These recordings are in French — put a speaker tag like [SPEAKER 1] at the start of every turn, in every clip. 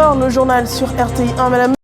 [SPEAKER 1] Soir, le journal sur RTI1. Madame,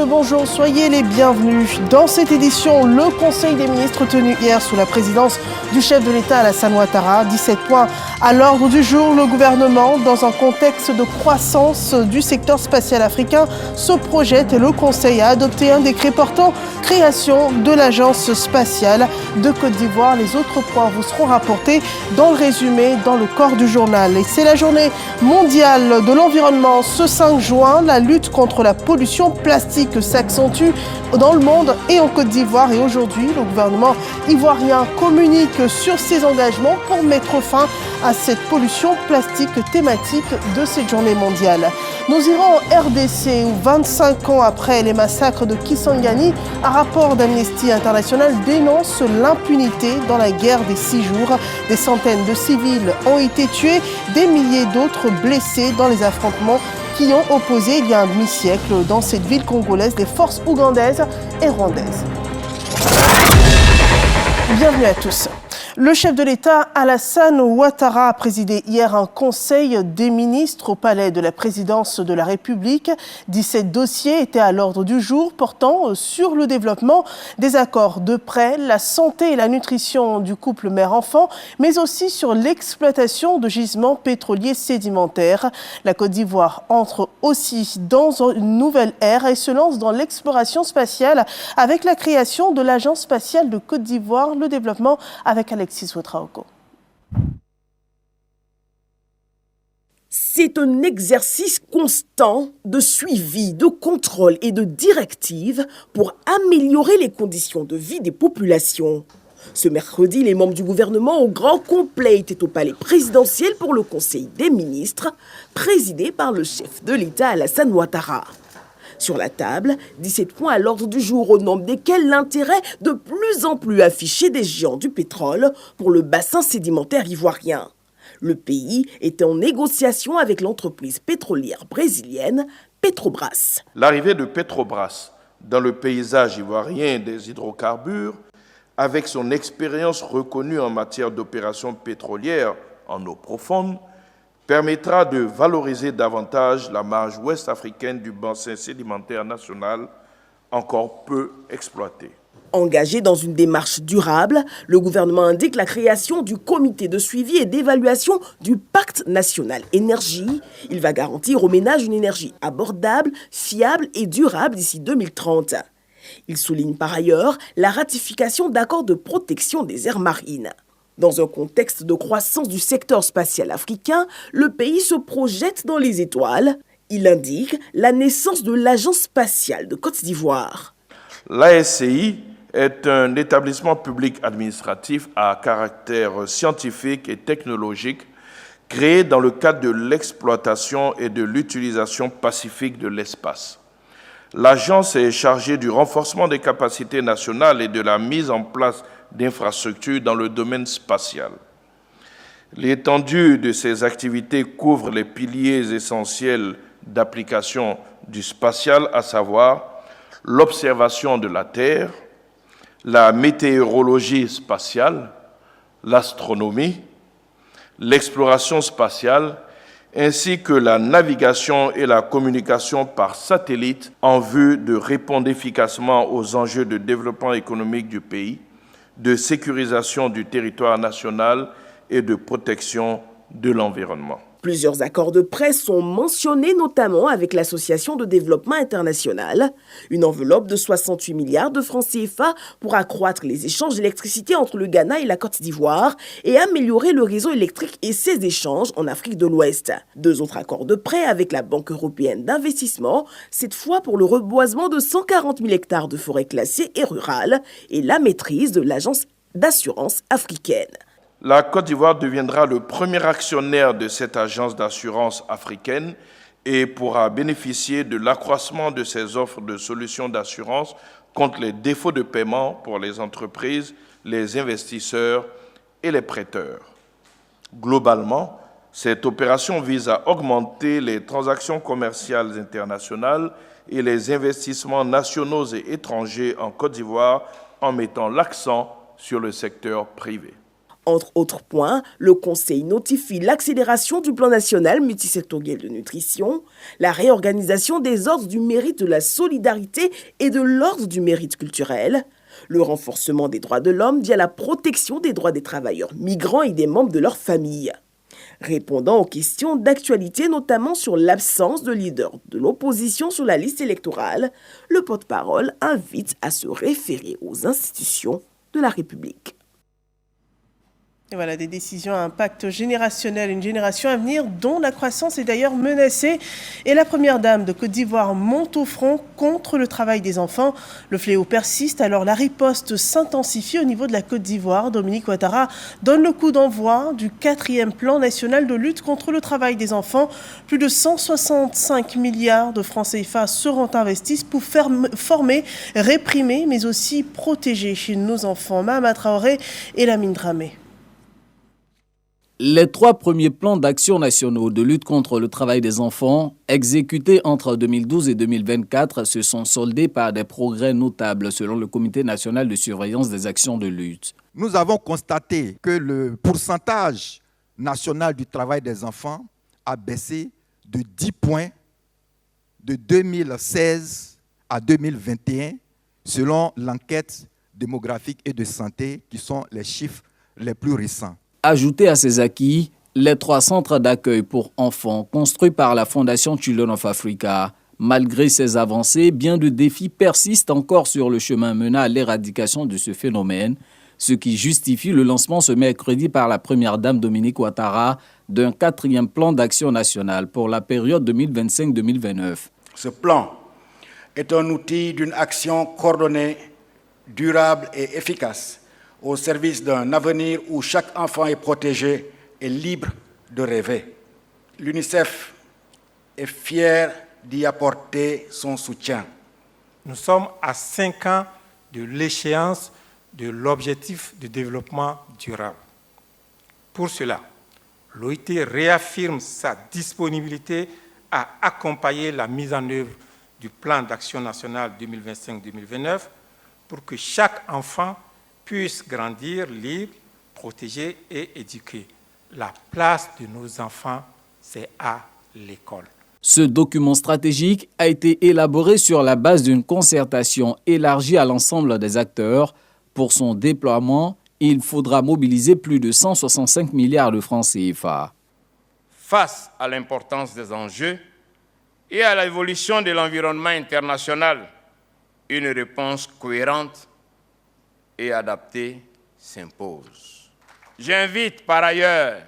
[SPEAKER 1] bonjour, soyez les bienvenus. Dans cette édition, le Conseil des ministres tenu hier sous la présidence du chef de l'État Alassane Ouattara. 17 points à l'ordre du jour. Le gouvernement, dans un contexte de croissance du secteur spatial africain, se projette et le Conseil a adopté un décret portant création de l'agence spatiale de Côte d'Ivoire. Les autres points vous seront rapportés dans le résumé, dans le corps du journal. Et c'est la journée mondiale de l'environnement ce 5 juin. La lutte contre la pollution plastique s'accentue dans le monde et en Côte d'Ivoire. Et aujourd'hui, le gouvernement ivoirien communique sur ses engagements pour mettre fin à cette pollution plastique thématique de cette journée mondiale. Nous irons en RDC où 25 ans après les massacres de Kisangani, un rapport d'Amnesty International dénonce l'impunité dans la guerre des 6 jours. Des centaines de civils ont été tués, des milliers d'autres blessés dans les affrontements qui ont opposé il y a un demi-siècle dans cette ville congolaise des forces ougandaises et rwandaises. Bienvenue à tous. Le chef de l'État, Alassane Ouattara, a présidé hier un conseil des ministres au palais de la présidence de la République. 17 dossiers étaient à l'ordre du jour portant sur le développement des accords de prêt, la santé et la nutrition du couple mère-enfant, mais aussi sur l'exploitation de gisements pétroliers sédimentaires. La Côte d'Ivoire entre aussi dans une nouvelle ère et se lance dans l'exploration spatiale avec la création de l'Agence spatiale de Côte d'Ivoire, le développement avec Alexis Ouedraogo.
[SPEAKER 2] C'est un exercice constant de suivi, de contrôle et de directive pour améliorer les conditions de vie des populations. Ce mercredi, les membres du gouvernement au grand complet étaient au palais présidentiel pour le Conseil des ministres, présidé par le chef de l'État Alassane Ouattara. Sur la table, 17 points à l'ordre du jour, au nombre desquels l'intérêt de plus en plus affiché des géants du pétrole pour le bassin sédimentaire ivoirien. Le pays est en négociation avec l'entreprise pétrolière brésilienne Petrobras.
[SPEAKER 3] L'arrivée de Petrobras dans le paysage ivoirien des hydrocarbures, avec son expérience reconnue en matière d'opérations pétrolières en eau profonde, permettra de valoriser davantage la marge ouest africaine du bassin sédimentaire national encore peu exploité.
[SPEAKER 2] Engagé dans une démarche durable, le gouvernement indique la création du comité de suivi et d'évaluation du pacte national énergie. Il va garantir aux ménages une énergie abordable, fiable et durable d'ici 2030. Il souligne par ailleurs la ratification d'accords de protection des aires marines. Dans un contexte de croissance du secteur spatial africain, le pays se projette dans les étoiles. Il indique la naissance de l'Agence spatiale de Côte d'Ivoire.
[SPEAKER 3] L'ASCI est un établissement public administratif à caractère scientifique et technologique créé dans le cadre de l'exploitation et de l'utilisation pacifique de l'espace. L'agence est chargée du renforcement des capacités nationales et de la mise en place d'infrastructures dans le domaine spatial. L'étendue de ces activités couvre les piliers essentiels d'application du spatial, à savoir l'observation de la Terre, la météorologie spatiale, l'astronomie, l'exploration spatiale, ainsi que la navigation et la communication par satellite en vue de répondre efficacement aux enjeux de développement économique du pays, de sécurisation du territoire national et de protection de l'environnement.
[SPEAKER 2] Plusieurs accords de prêt sont mentionnés, notamment avec l'Association de développement international. Une enveloppe de 68 milliards de francs CFA pour accroître les échanges d'électricité entre le Ghana et la Côte d'Ivoire et améliorer le réseau électrique et ses échanges en Afrique de l'Ouest. 2 autres accords de prêt avec la Banque européenne d'investissement, cette fois pour le reboisement de 140 000 hectares de forêts classées et rurales et la maîtrise de l'Agence d'assurance africaine.
[SPEAKER 3] La Côte d'Ivoire deviendra le premier actionnaire de cette agence d'assurance africaine et pourra bénéficier de l'accroissement de ses offres de solutions d'assurance contre les défauts de paiement pour les entreprises, les investisseurs et les prêteurs. Globalement, cette opération vise à augmenter les transactions commerciales internationales et les investissements nationaux et étrangers en Côte d'Ivoire en mettant l'accent sur le secteur privé.
[SPEAKER 2] Entre autres points, le Conseil notifie l'accélération du plan national multisectoriel de nutrition, la réorganisation des ordres du mérite de la solidarité et de l'ordre du mérite culturel, le renforcement des droits de l'homme via la protection des droits des travailleurs migrants et des membres de leur famille. Répondant aux questions d'actualité, notamment sur l'absence de leader de l'opposition sur la liste électorale, le porte-parole invite à se référer aux institutions de la République.
[SPEAKER 1] Et voilà, des décisions à impact générationnel, une génération à venir dont la croissance est d'ailleurs menacée. Et la première dame de Côte d'Ivoire monte au front contre le travail des enfants. Le fléau persiste, alors la riposte s'intensifie au niveau de la Côte d'Ivoire. Dominique Ouattara donne le coup d'envoi du 4e plan national de lutte contre le travail des enfants. Plus de 165 milliards de francs CFA seront investis pour former, réprimer, mais aussi protéger chez nos enfants. Mahama Traoré et Lamine Dramé.
[SPEAKER 4] Les 3 premiers plans d'action nationaux de lutte contre le travail des enfants, exécutés entre 2012 et 2024, se sont soldés par des progrès notables selon le Comité national de surveillance des actions de lutte.
[SPEAKER 5] Nous avons constaté que le pourcentage national du travail des enfants a baissé de 10 points de 2016 à 2021, selon l'enquête démographique et de santé, qui sont les chiffres les plus récents.
[SPEAKER 4] Ajoutés à ces acquis, les 3 centres d'accueil pour enfants construits par la Fondation Children of Africa. Malgré ces avancées, bien de défis persistent encore sur le chemin menant à l'éradication de ce phénomène, ce qui justifie le lancement ce mercredi par la première dame Dominique Ouattara d'un 4e plan d'action national pour la période 2025-2029.
[SPEAKER 6] Ce plan est un outil d'une action coordonnée, durable et efficace au service d'un avenir où chaque enfant est protégé et libre de rêver. L'UNICEF est fier d'y apporter son soutien.
[SPEAKER 7] Nous sommes à 5 ans de l'échéance de l'objectif de développement durable. Pour cela, l'OIT réaffirme sa disponibilité à accompagner la mise en œuvre du plan d'action national 2025-2029 pour que chaque enfant puissent grandir libre, protégé et éduqué. La place de nos enfants, c'est à l'école.
[SPEAKER 4] Ce document stratégique a été élaboré sur la base d'une concertation élargie à l'ensemble des acteurs. Pour son déploiement, il faudra mobiliser plus de 165 milliards de francs CFA.
[SPEAKER 8] Face à l'importance des enjeux et à l'évolution de l'environnement international, une réponse cohérente et adaptée s'impose. J'invite par ailleurs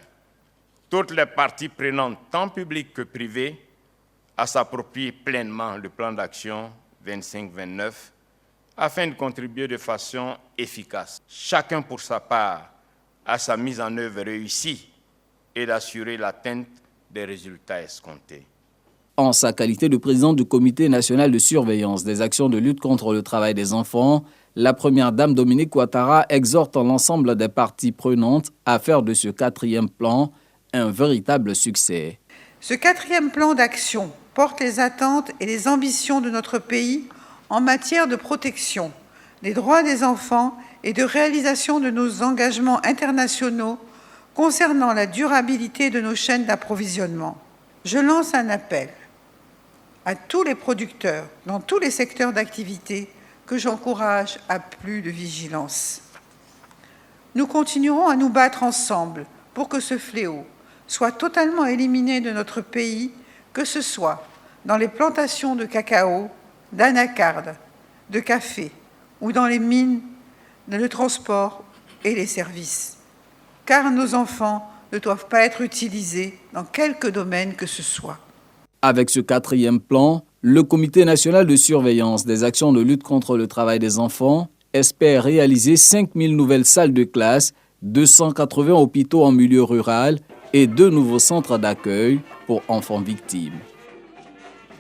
[SPEAKER 8] toutes les parties prenantes, tant publiques que privées, à s'approprier pleinement le plan d'action 25-29 afin de contribuer de façon efficace, chacun pour sa part, à sa mise en œuvre réussie et d'assurer l'atteinte des résultats escomptés.
[SPEAKER 4] En sa qualité de président du Comité national de surveillance des actions de lutte contre le travail des enfants, la première dame Dominique Ouattara exhorte l'ensemble des parties prenantes à faire de ce 4e plan un véritable succès.
[SPEAKER 9] Ce 4e plan d'action porte les attentes et les ambitions de notre pays en matière de protection des droits des enfants et de réalisation de nos engagements internationaux concernant la durabilité de nos chaînes d'approvisionnement. Je lance un appel à tous les producteurs dans tous les secteurs d'activité que j'encourage à plus de vigilance. Nous continuerons à nous battre ensemble pour que ce fléau soit totalement éliminé de notre pays, que ce soit dans les plantations de cacao, d'anacarde, de café ou dans les mines, dans le transport et les services. Car nos enfants ne doivent pas être utilisés dans quelque domaine que ce soit.
[SPEAKER 4] Avec ce 4e plan, le Comité national de surveillance des actions de lutte contre le travail des enfants espère réaliser 5000 nouvelles salles de classe, 280 hôpitaux en milieu rural et 2 nouveaux centres d'accueil pour enfants victimes.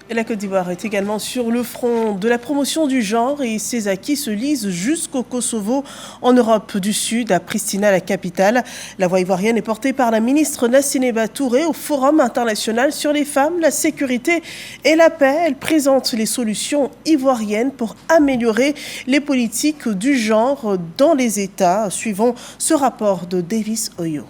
[SPEAKER 1] Et la Côte d'Ivoire est également sur le front de la promotion du genre et ses acquis se lisent jusqu'au Kosovo, en Europe du Sud, à Pristina, la capitale. La voix ivoirienne est portée par la ministre Nassineba Touré au Forum international sur les femmes, la sécurité et la paix. Elle présente les solutions ivoiriennes pour améliorer les politiques du genre dans les États. Suivons ce rapport de Davis Oyo.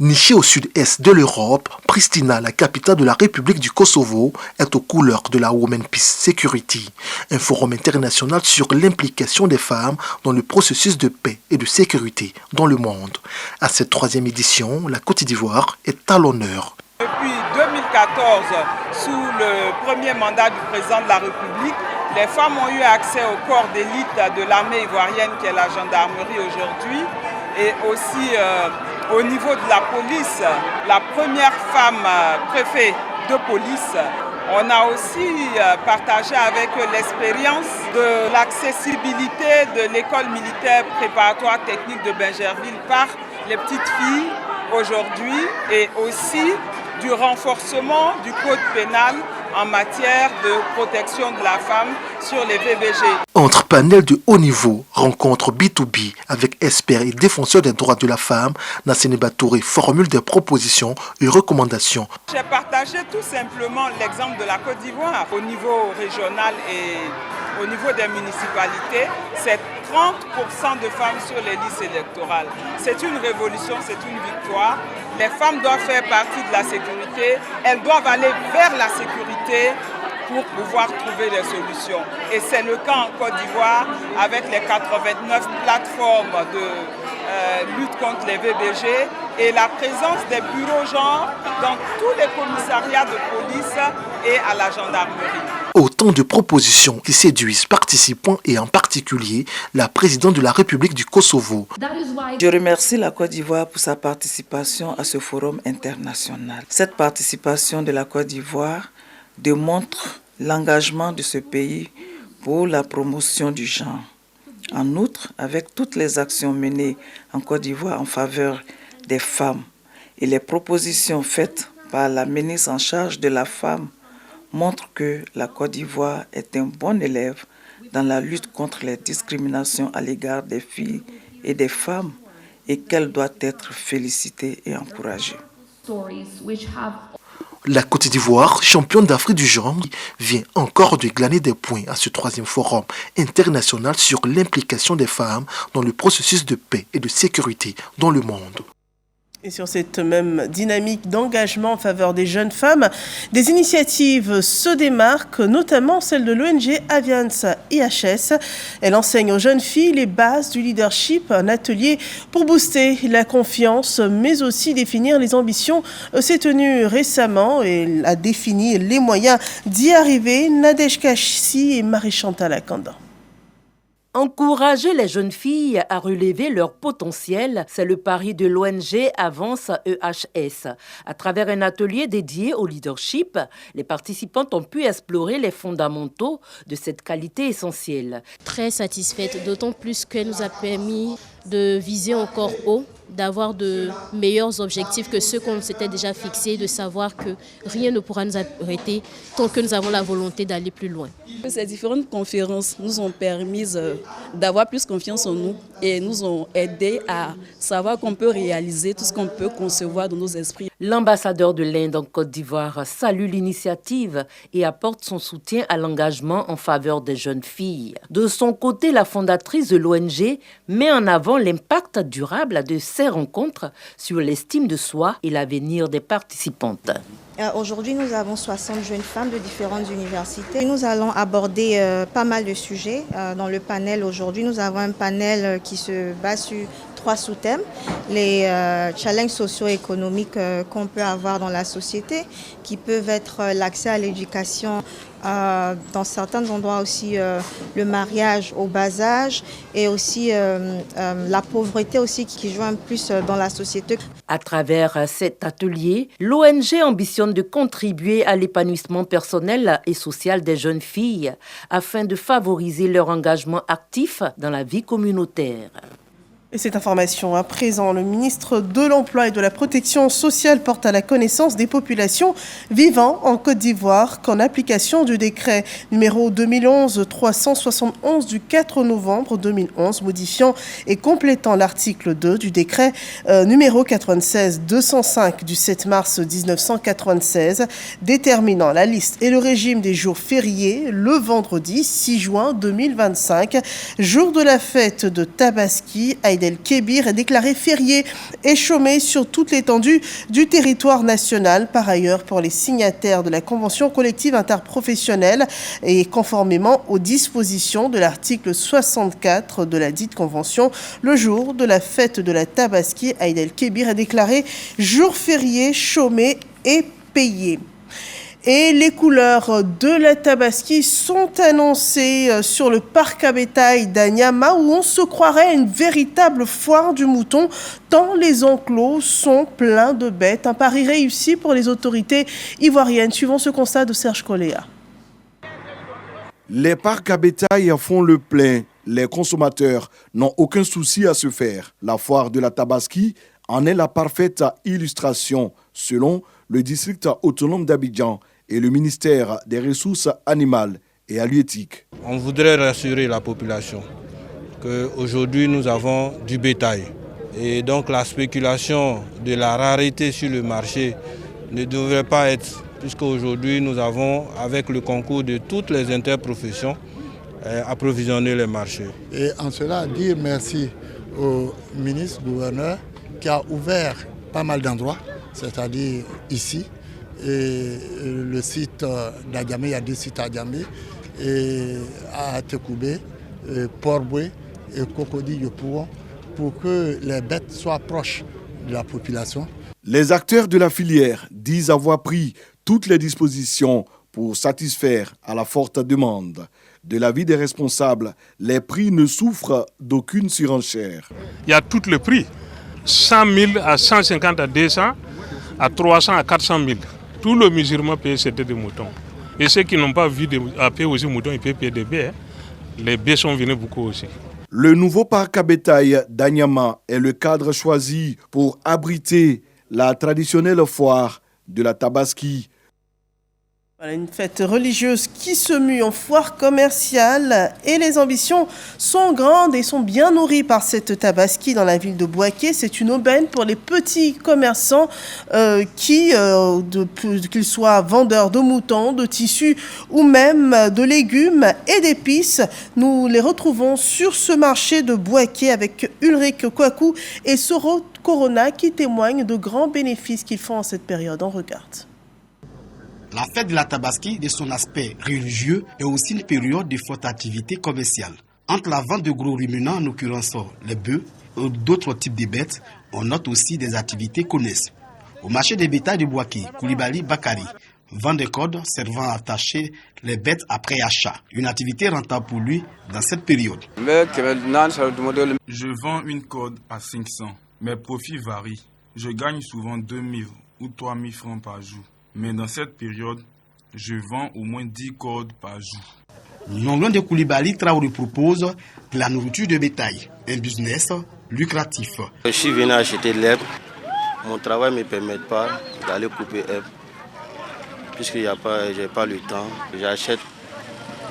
[SPEAKER 10] Nichée au sud-est de l'Europe, Pristina, la capitale de la République du Kosovo, est aux couleurs de la Women Peace Security, un forum international sur l'implication des femmes dans le processus de paix et de sécurité dans le monde. À cette 3e édition, la Côte d'Ivoire est à l'honneur.
[SPEAKER 11] Depuis 2014, sous le premier mandat du président de la République, les femmes ont eu accès au corps d'élite de l'armée ivoirienne qui est la gendarmerie aujourd'hui, et aussi au niveau de la police, la première femme préfet de police. On a aussi partagé avec l'expérience de l'accessibilité de l'école militaire préparatoire technique de Bingerville par les petites filles aujourd'hui, et aussi du renforcement du code pénal en matière de protection de la femme sur les VBG.
[SPEAKER 10] Entre panels de haut niveau, rencontres B2B avec experts et défenseurs des droits de la femme, Nassineba Touré formule des propositions et recommandations.
[SPEAKER 11] J'ai partagé tout simplement l'exemple de la Côte d'Ivoire au niveau régional et au niveau des municipalités. C'est 30% de femmes sur les listes électorales. C'est une révolution, c'est une victoire. Les femmes doivent faire partie de la sécurité, elles doivent aller vers la sécurité pour pouvoir trouver des solutions. Et c'est le cas en Côte d'Ivoire avec les 89 plateformes de lutte contre les VBG et la présence des bureaux genre dans tous les commissariats de police et à la gendarmerie.
[SPEAKER 10] Autant de propositions qui séduisent participants et en particulier la présidente de la République du Kosovo.
[SPEAKER 12] Je remercie la Côte d'Ivoire pour sa participation à ce forum international. Cette participation de la Côte d'Ivoire démontre l'engagement de ce pays pour la promotion du genre. En outre, avec toutes les actions menées en Côte d'Ivoire en faveur des femmes et les propositions faites par la ministre en charge de la femme, montre que la Côte d'Ivoire est un bon élève dans la lutte contre les discriminations à l'égard des filles et des femmes et qu'elle doit être félicitée et encouragée.
[SPEAKER 10] La Côte d'Ivoire, championne d'Afrique du genre, vient encore de glaner des points à ce 3e forum international sur l'implication des femmes dans le processus de paix et de sécurité dans le monde.
[SPEAKER 1] Et sur cette même dynamique d'engagement en faveur des jeunes femmes, des initiatives se démarquent, notamment celle de l'ONG Aviance IHS. Elle enseigne aux jeunes filles les bases du leadership, un atelier pour booster la confiance, mais aussi définir les ambitions. C'est tenu récemment et a défini les moyens d'y arriver. Nadège Kassi et Marie-Chantal Akanda.
[SPEAKER 13] Encourager les jeunes filles à relever leur potentiel, c'est le pari de l'ONG Avance EHS. À travers un atelier dédié au leadership, les participantes ont pu explorer les fondamentaux de cette qualité essentielle.
[SPEAKER 14] Très satisfaite, d'autant plus qu'elle nous a permis de viser encore haut, d'avoir de meilleurs objectifs que ceux qu'on s'était déjà fixés, de savoir que rien ne pourra nous arrêter tant que nous avons la volonté d'aller plus loin.
[SPEAKER 15] Ces différentes conférences nous ont permis d'avoir plus confiance en nous et nous ont aidé à savoir qu'on peut réaliser tout ce qu'on peut concevoir dans nos esprits.
[SPEAKER 13] L'ambassadeur de l'Inde en Côte d'Ivoire salue l'initiative et apporte son soutien à l'engagement en faveur des jeunes filles. De son côté, la fondatrice de l'ONG met en avant l'impact durable de ces rencontres sur l'estime de soi et l'avenir des participantes.
[SPEAKER 16] Aujourd'hui, nous avons 60 jeunes femmes de différentes universités. Nous allons aborder pas mal de sujets. Dans le panel aujourd'hui, nous avons un panel qui se base sur 3 sous-thèmes. Les challenges socio-économiques qu'on peut avoir dans la société, qui peuvent être l'accès à l'éducation, dans certains endroits aussi le mariage au bas âge et aussi la pauvreté aussi qui joue un plus dans la société.
[SPEAKER 13] À travers cet atelier, l'ONG ambitionne de contribuer à l'épanouissement personnel et social des jeunes filles afin de favoriser leur engagement actif dans la vie communautaire.
[SPEAKER 1] Et cette information à présent, le ministre de l'Emploi et de la Protection sociale porte à la connaissance des populations vivant en Côte d'Ivoire qu'en application du décret numéro 2011-371 du 4 novembre 2011 modifiant et complétant l'article 2 du décret numéro 96-205 du 7 mars 1996 déterminant la liste et le régime des jours fériés le vendredi 6 juin 2025, jour de la fête de Tabaski. Aïd el-Kébir est déclaré férié et chômé sur toute l'étendue du territoire national. Par ailleurs, pour les signataires de la convention collective interprofessionnelle et conformément aux dispositions de l'article 64 de la dite convention, le jour de la fête de la Tabaski, Aïd el-Kébir est déclaré jour férié, chômé et payé. Et les couleurs de la Tabaski sont annoncées sur le parc à bétail d'Anyama où on se croirait à une véritable foire du mouton tant les enclos sont pleins de bêtes. Un pari réussi pour les autorités ivoiriennes. Suivons ce constat de Serge Coléa.
[SPEAKER 17] Les parcs à bétail font le plein. Les consommateurs n'ont aucun souci à se faire. La foire de la Tabaski en est la parfaite illustration selon le district autonome d'Abidjan et le ministère des Ressources animales et halieutiques.
[SPEAKER 18] On voudrait rassurer la population qu'aujourd'hui nous avons du bétail. Et donc la spéculation de la rareté sur le marché ne devrait pas être, puisqu'aujourd'hui nous avons, avec le concours de toutes les interprofessions, approvisionné les marchés.
[SPEAKER 19] Et en cela, dire merci au ministre, gouverneur, qui a ouvert pas mal d'endroits, c'est-à-dire ici, et le site d'Adjamé, il y a 2 sites à Adjamé, et à Tekoubé, Port-Boué et Cocody-Yopouon, pour que les bêtes soient proches de la population.
[SPEAKER 17] Les acteurs de la filière disent avoir pris toutes les dispositions pour satisfaire à la forte demande. De l'avis des responsables, les prix ne souffrent d'aucune surenchère.
[SPEAKER 20] Il y a tous les prix, 100 000 à 150 à 200, à 300 à 400 000. Tout le musulman paye c'était des moutons. Et ceux qui n'ont pas vu à payer aussi moutons, ils peuvent payer des baies. Les baies sont venus beaucoup aussi.
[SPEAKER 17] Le nouveau parc à bétail d'Anyama est le cadre choisi pour abriter la traditionnelle foire de la Tabaski.
[SPEAKER 1] Voilà une fête religieuse qui se mue en foire commerciale et les ambitions sont grandes et sont bien nourries par cette Tabaski dans la ville de Bouaké. C'est une aubaine pour les petits commerçants qu'ils soient vendeurs de moutons, de tissus ou même de légumes et d'épices. Nous les retrouvons sur ce marché de Bouaké avec Ulrich Kouakou et Soro Corona qui témoignent de grands bénéfices qu'ils font en cette période. On regarde.
[SPEAKER 21] La fête de la Tabaski, de son aspect religieux, est aussi une période de forte activité commerciale. Entre la vente de gros ruminants, en l'occurrence les bœufs, ou d'autres types de bêtes, on note aussi des activités connexes. Au marché des bétails de Bouaké, Koulibaly Bakari vend des cordes servant à attacher les bêtes après achat. Une activité rentable pour lui dans cette période.
[SPEAKER 22] Je vends une corde à 500. Mes profits varient. Je gagne souvent 2000 ou 3000 francs par jour. Mais dans cette période, je vends au moins 10 cordes par jour.
[SPEAKER 21] Non loin de Koulibaly, Traoré propose de la nourriture de bétail, un business lucratif.
[SPEAKER 23] Je suis venu acheter de l'herbe. Mon travail ne me permet pas d'aller couper l'herbe. Puisque je n'ai pas le temps, j'achète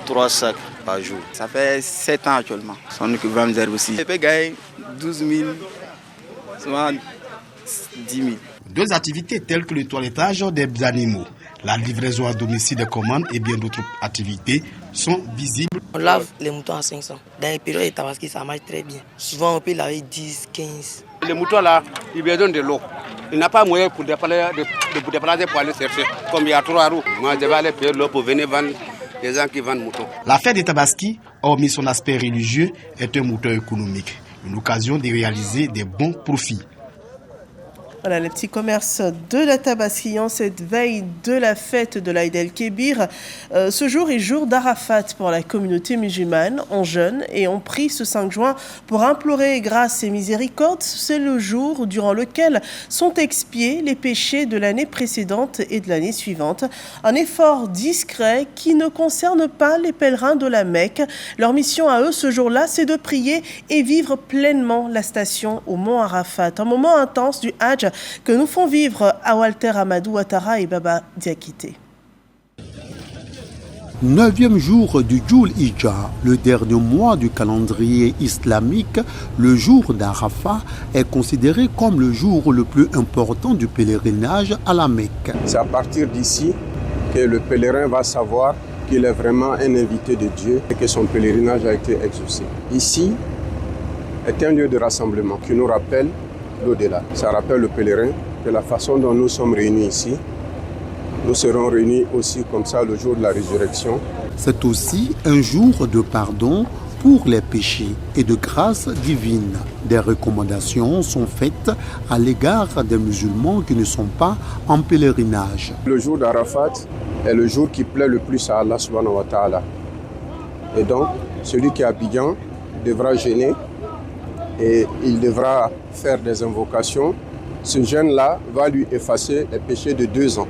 [SPEAKER 23] 3 sacs par jour.
[SPEAKER 24] Ça fait 7 ans actuellement. Son équivalent d'herbe aussi. Je peux gagner 12 000, souvent 10 000.
[SPEAKER 21] Deux activités telles que le toilettage des animaux, la livraison à domicile des commandes et bien d'autres activités sont visibles.
[SPEAKER 25] On lave les moutons à 500. Dans les périodes de Tabaski, ça marche très bien. Souvent, on peut laver 10, 15.
[SPEAKER 26] Les moutons là, ils besoin de l'eau. Il n'a pas moyen pour déplacer pour aller chercher. Comme il y a 3 roues, moi je vais aller payer l'eau pour venir vendre les gens qui vendent moutons.
[SPEAKER 21] La fête de Tabaski, hormis son aspect religieux, est un moteur économique. Une occasion de réaliser des bons profits.
[SPEAKER 1] Voilà, les petits commerces de la Tabaski en cette veille de la fête de l'Aïd el-Kébir. Ce jour est jour d'Arafat pour la communauté musulmane. On jeûne et on prie ce 5 juin pour implorer grâce et miséricorde. C'est le jour durant lequel sont expiés les péchés de l'année précédente et de l'année suivante. Un effort discret qui ne concerne pas les pèlerins de la Mecque. Leur mission à eux ce jour-là, c'est de prier et vivre pleinement la station au mont Arafat. Un moment intense du Hajj que nous font vivre à Walter Amadou Ouattara et Baba Diakité.
[SPEAKER 2] 9e jour du Dhul Hijjah, le dernier mois du calendrier islamique, le jour d'Arafat est considéré comme le jour le plus important du pèlerinage à la Mecque.
[SPEAKER 3] C'est à partir d'ici que le pèlerin va savoir qu'il est vraiment un invité de Dieu et que son pèlerinage a été exaucé. Ici est un lieu de rassemblement qui nous rappelle l'au-delà. Ça rappelle le pèlerin que la façon dont nous sommes réunis ici, nous serons réunis aussi comme ça le jour de la résurrection.
[SPEAKER 2] C'est aussi un jour de pardon pour les péchés et de grâce divine. Des recommandations sont faites à l'égard des musulmans qui ne sont pas en pèlerinage.
[SPEAKER 3] Le jour d'Arafat est le jour qui plaît le plus à Allah subhanahu wa ta'ala. Et donc, celui qui est abidjan devra jeûner et il devra faire des invocations. Ce jeûne-là va lui effacer les péchés de 2 ans.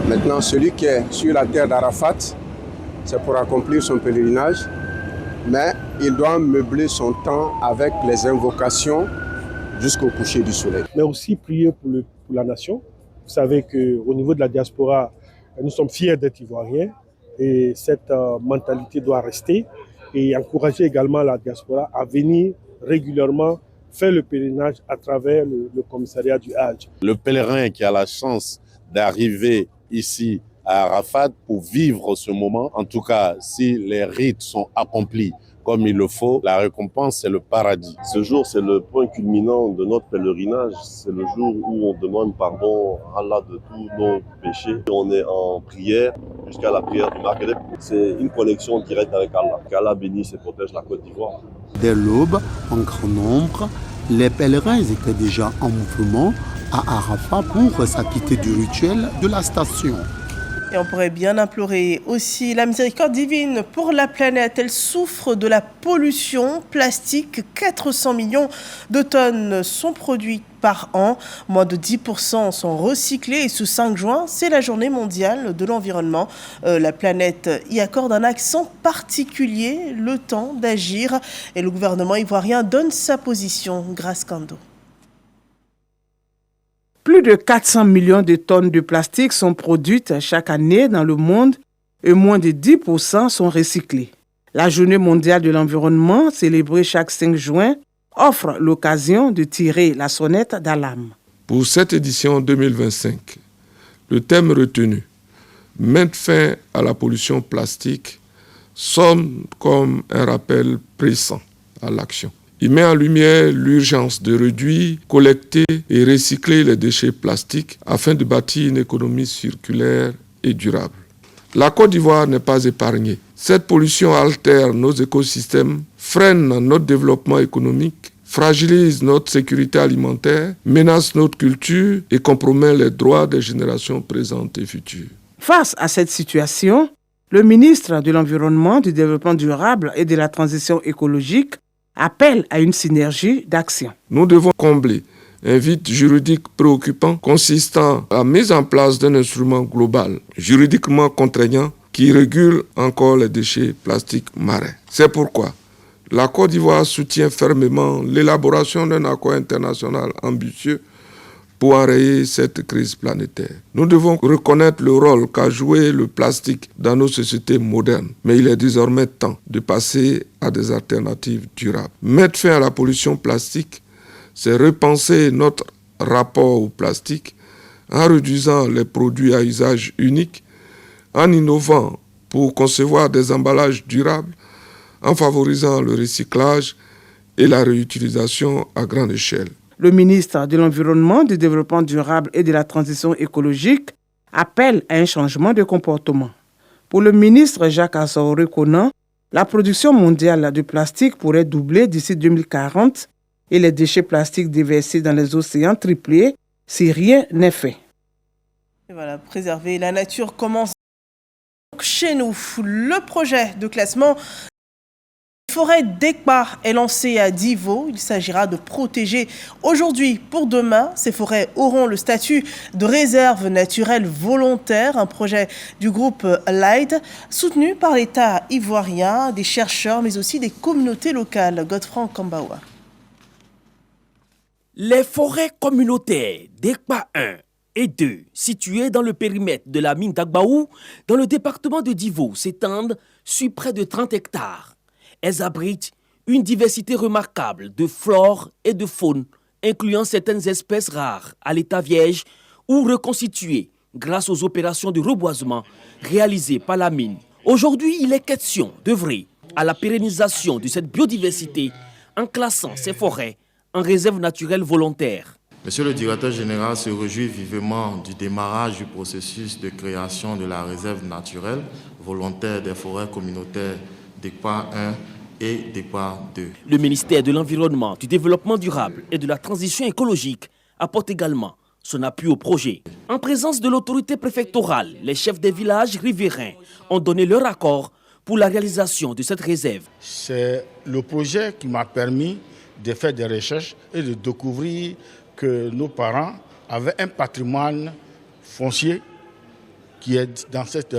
[SPEAKER 3] Maintenant, celui qui est sur la terre d'Arafat, c'est pour accomplir son pèlerinage, mais il doit meubler son temps avec les invocations jusqu'au coucher du soleil.
[SPEAKER 5] Mais aussi prier pour la nation. Vous savez qu'au niveau de la diaspora, nous sommes fiers d'être Ivoiriens et cette mentalité doit rester et encourager également la diaspora à venir régulièrement faire le pèlerinage à travers le commissariat du Hajj.
[SPEAKER 6] Le pèlerin qui a la chance d'arriver ici à Arafat pour vivre ce moment, en tout cas si les rites sont accomplis comme il le faut, la récompense c'est le paradis.
[SPEAKER 7] Ce jour c'est le point culminant de notre pèlerinage, c'est le jour où on demande pardon à Allah de tous nos péchés. On est en prière jusqu'à la prière du Maghreb. C'est une connexion directe avec Allah. Qu'Allah bénisse et protège la Côte d'Ivoire.
[SPEAKER 2] Dès l'aube, en grand nombre, les pèlerins étaient déjà en mouvement à Arafat pour s'acquitter du rituel de la station.
[SPEAKER 1] Et on pourrait bien implorer aussi la miséricorde divine pour la planète. Elle souffre de la pollution plastique. 400 millions de tonnes sont produites par an. Moins de 10% sont recyclés. Et ce 5 juin, c'est la journée mondiale de l'environnement. La planète y accorde un accent particulier, le temps d'agir. Et le gouvernement ivoirien donne sa position. Grâce Kando.
[SPEAKER 8] Plus de 400 millions de tonnes de plastique sont produites chaque année dans le monde et moins de 10% sont recyclés. La Journée mondiale de l'environnement, célébrée chaque 5 juin, offre l'occasion de tirer la sonnette d'alarme.
[SPEAKER 27] Pour cette édition 2025, le thème retenu, mettre fin à la pollution plastique, sonne comme un rappel pressant à l'action. Il met en lumière l'urgence de réduire, collecter et recycler les déchets plastiques afin de bâtir une économie circulaire et durable. La Côte d'Ivoire n'est pas épargnée. Cette pollution altère nos écosystèmes, freine notre développement économique, fragilise notre sécurité alimentaire, menace notre culture et compromet les droits des générations présentes et futures.
[SPEAKER 8] Face à cette situation, le ministre de l'Environnement, du Développement durable et de la Transition écologique appelle à une synergie d'action.
[SPEAKER 27] Nous devons combler un vide juridique préoccupant consistant à la mise en place d'un instrument global, juridiquement contraignant, qui régule encore les déchets plastiques marins. C'est pourquoi la Côte d'Ivoire soutient fermement l'élaboration d'un accord international ambitieux pour enrayer cette crise planétaire. Nous devons reconnaître le rôle qu'a joué le plastique dans nos sociétés modernes, mais il est désormais temps de passer à des alternatives durables. Mettre fin à la pollution plastique, c'est repenser notre rapport au plastique en réduisant les produits à usage unique, en innovant pour concevoir des emballages durables, en favorisant le recyclage et la réutilisation à grande échelle.
[SPEAKER 8] Le ministre de l'Environnement, du Développement durable et de la Transition écologique appelle à un changement de comportement. Pour le ministre Jacques Assaouré-Conan, la production mondiale de plastique pourrait doubler d'ici 2040 et les déchets plastiques déversés dans les océans tripler si rien n'est fait.
[SPEAKER 1] Et voilà, préserver la nature commence chez nous. Le projet de classement des forêts d'Ekpa est lancé à Divo. Il s'agira de protéger aujourd'hui pour demain. Ces forêts auront le statut de réserve naturelle volontaire, un projet du groupe LIDE, soutenu par l'État ivoirien, des chercheurs, mais aussi des communautés locales. Godefroy Kambawa.
[SPEAKER 4] Les forêts communautaires d'Ekpa 1 et 2, situées dans le périmètre de la mine d'Agbaou, dans le département de Divo, s'étendent sur près de 30 hectares. Elles abritent une diversité remarquable de flore et de faune, incluant certaines espèces rares à l'état vierge ou reconstituées grâce aux opérations de reboisement réalisées par la mine. Aujourd'hui, il est question d'œuvrer à la pérennisation de cette biodiversité en classant ces forêts en réserve naturelle volontaire.
[SPEAKER 9] Monsieur le directeur général se réjouit vivement du démarrage du processus de création de la réserve naturelle volontaire des forêts communautaires d'Ekpa 1 et d'Ekpa 2.
[SPEAKER 4] Le ministère de l'Environnement, du Développement durable et de la Transition écologique apporte également son appui au projet. En présence de l'autorité préfectorale, les chefs des villages riverains ont donné leur accord pour la réalisation de cette réserve.
[SPEAKER 10] C'est le projet qui m'a permis de faire des recherches et de découvrir que nos parents avaient un patrimoine foncier qui est dans cette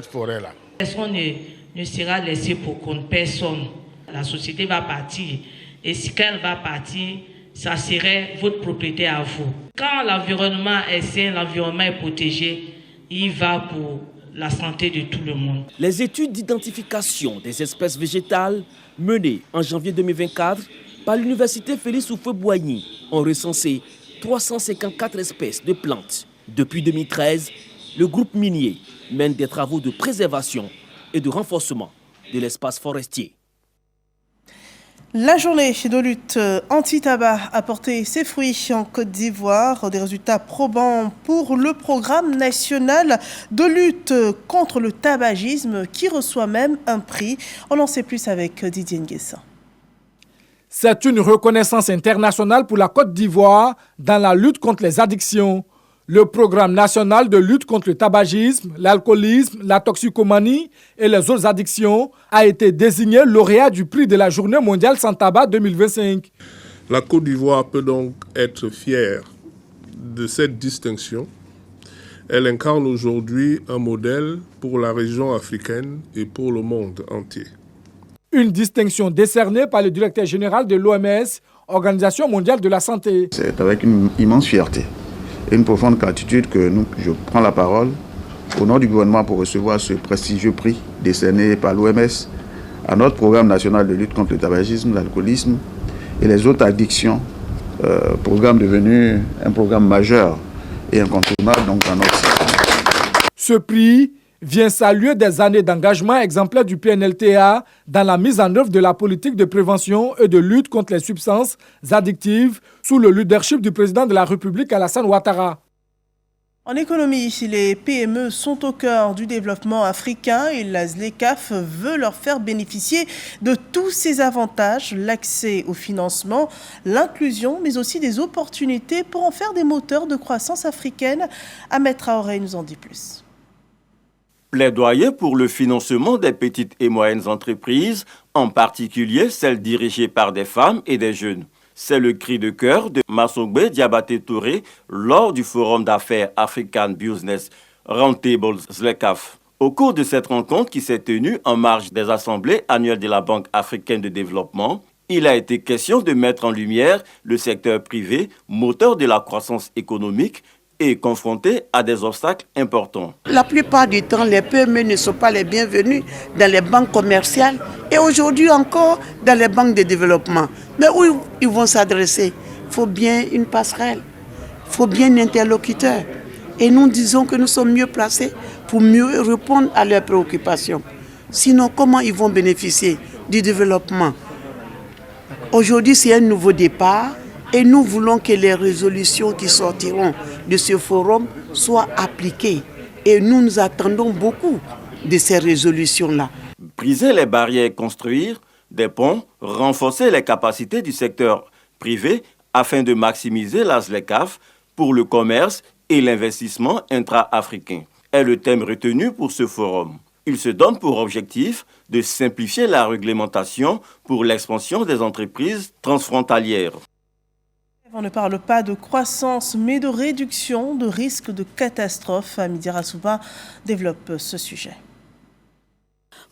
[SPEAKER 10] forêt-là.
[SPEAKER 11] Personne ne sera laissé pour compte, personne. La société va partir et si elle va partir, ça serait votre propriété à vous. Quand l'environnement est sain, l'environnement est protégé, il va pour la santé de tout le monde.
[SPEAKER 4] Les études d'identification des espèces végétales menées en janvier 2024 par l'université Félix Houphouët-Boigny ont recensé 354 espèces de plantes. Depuis 2013, le groupe minier mène des travaux de préservation et de renforcement de l'espace forestier.
[SPEAKER 1] La journée de lutte anti-tabac a porté ses fruits en Côte d'Ivoire. Des résultats probants pour le programme national de lutte contre le tabagisme qui reçoit même un prix. On en sait plus avec Didier Nguessan.
[SPEAKER 12] C'est une reconnaissance internationale pour la Côte d'Ivoire dans la lutte contre les addictions. Le programme national de lutte contre le tabagisme, l'alcoolisme, la toxicomanie et les autres addictions a été désigné lauréat du prix de la Journée mondiale sans tabac 2025.
[SPEAKER 14] La Côte d'Ivoire peut donc être fière de cette distinction. Elle incarne aujourd'hui un modèle pour la région africaine et pour le monde entier.
[SPEAKER 12] Une distinction décernée par le directeur général de l'OMS, Organisation mondiale de la santé.
[SPEAKER 15] C'est avec une immense fierté et une profonde gratitude que je prends la parole au nom du gouvernement pour recevoir ce prestigieux prix décerné par l'OMS à notre programme national de lutte contre le tabagisme, l'alcoolisme et les autres addictions, programme devenu un programme majeur et incontournable donc, dans notre système.
[SPEAKER 12] Ce prix vient saluer des années d'engagement exemplaire du PNLTA dans la mise en œuvre de la politique de prévention et de lutte contre les substances addictives sous le leadership du président de la République Alassane Ouattara.
[SPEAKER 1] En économie, les PME sont au cœur du développement africain et la ZLECAf veut leur faire bénéficier de tous ces avantages, l'accès au financement, l'inclusion, mais aussi des opportunités pour en faire des moteurs de croissance africaine. Ahmed Traoré nous en dit plus.
[SPEAKER 28] Plaidoyer pour le financement des petites et moyennes entreprises, en particulier celles dirigées par des femmes et des jeunes. C'est le cri de cœur de Massongbe Diabaté Touré lors du forum d'affaires African Business Roundtable ZLECAf. Au cours de cette rencontre qui s'est tenue en marge des assemblées annuelles de la Banque africaine de développement, il a été question de mettre en lumière le secteur privé, moteur de la croissance économique, et confrontés à des obstacles importants.
[SPEAKER 29] La plupart du temps, les PME ne sont pas les bienvenus dans les banques commerciales et aujourd'hui encore dans les banques de développement. Mais où ils vont s'adresser? Il faut bien une passerelle, il faut bien un interlocuteur. Et nous disons que nous sommes mieux placés pour mieux répondre à leurs préoccupations. Sinon, comment ils vont bénéficier du développement? Aujourd'hui, c'est un nouveau départ. Et nous voulons que les résolutions qui sortiront de ce forum soient appliquées. Et nous attendons beaucoup de ces résolutions-là.
[SPEAKER 28] Briser les barrières, construire des ponts, renforcer les capacités du secteur privés afin de maximiser la ZLECAf pour le commerce et l'investissement intra-africain est le thème retenu pour ce forum. Il se donne pour objectif de simplifier la réglementation pour l'expansion des entreprises transfrontalières.
[SPEAKER 1] On ne parle pas de croissance, mais de réduction de risque de catastrophe. Midi Rassouba développe ce sujet.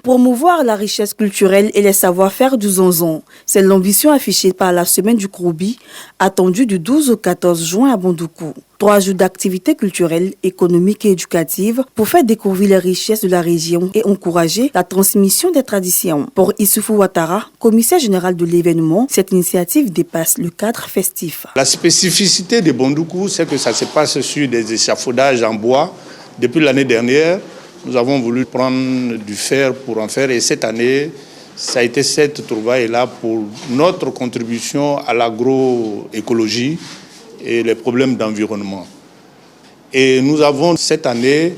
[SPEAKER 13] Promouvoir la richesse culturelle et les savoir-faire du Zonzon, c'est l'ambition affichée par la semaine du Kroubi, attendue du 12 au 14 juin à Bondoukou. 3 jours d'activités culturelles, économiques et éducatives pour faire découvrir les richesses de la région et encourager la transmission des traditions. Pour Issoufou Ouattara, commissaire général de l'événement, cette initiative dépasse le cadre festif.
[SPEAKER 10] La spécificité de Bondoukou, c'est que ça se passe sur des échafaudages en bois. Depuis l'année dernière, nous avons voulu prendre du fer pour en faire et cette année, ça a été cette trouvaille-là pour notre contribution à l'agroécologie et les problèmes d'environnement. Et nous avons cette année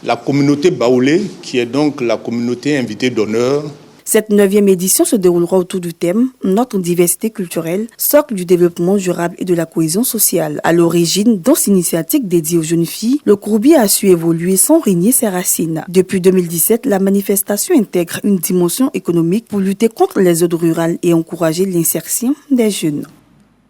[SPEAKER 10] la communauté Baoulé, qui est donc la communauté invitée d'honneur.
[SPEAKER 13] Cette 9e édition se déroulera autour du thème « Notre diversité culturelle, socle du développement durable et de la cohésion sociale ». À l'origine, dans cette initiative dédiée aux jeunes filles, le Kroubi a su évoluer sans renier ses racines. Depuis 2017, la manifestation intègre une dimension économique pour lutter contre les zones rurales et encourager l'insertion des jeunes.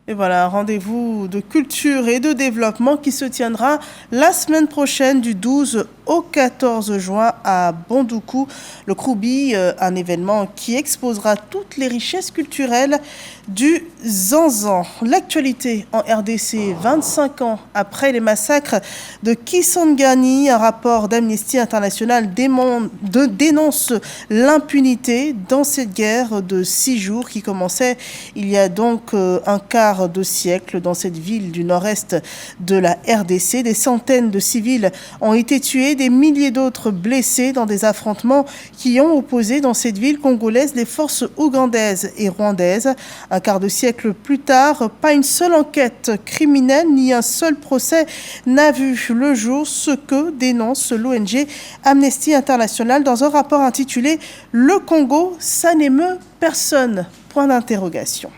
[SPEAKER 1] Et voilà, un rendez-vous de culture et de développement qui se tiendra la semaine prochaine du 12 au 14 juin à Bondoukou. Le Kroubi, un événement qui exposera toutes les richesses culturelles du Zanzan. L'actualité en RDC, 25 ans après les massacres de Kisangani, un rapport d'Amnesty International dénonce l'impunité dans cette guerre de 6 jours qui commençait il y a donc un quart de siècle dans cette ville du nord-est de la RDC. Des centaines de civils ont été tués, des milliers d'autres blessés dans des affrontements qui ont opposé dans cette ville congolaise les forces ougandaises et rwandaises. Un quart de siècle plus tard, pas une seule enquête criminelle ni un seul procès n'a vu le jour, ce que dénonce l'ONG Amnesty International dans un rapport intitulé « Le Congo, ça n'émeut personne ». Point d'interrogation.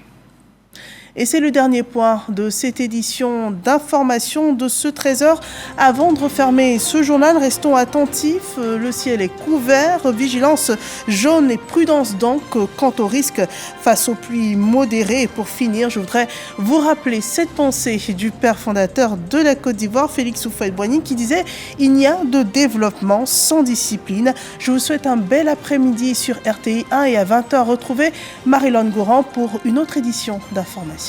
[SPEAKER 1] Et c'est le dernier point de cette édition d'information de ce 13h. Avant de refermer ce journal, restons attentifs. Le ciel est couvert, vigilance jaune et prudence donc quant au risque face aux pluies modérées. Et pour finir, je voudrais vous rappeler cette pensée du père fondateur de la Côte d'Ivoire, Félix Houphouët-Boigny, qui disait « Il n'y a de développement sans discipline ». Je vous souhaite un bel après-midi sur RTI 1 et à 20h, retrouvez Marie-Laure Gourand pour une autre édition d'information.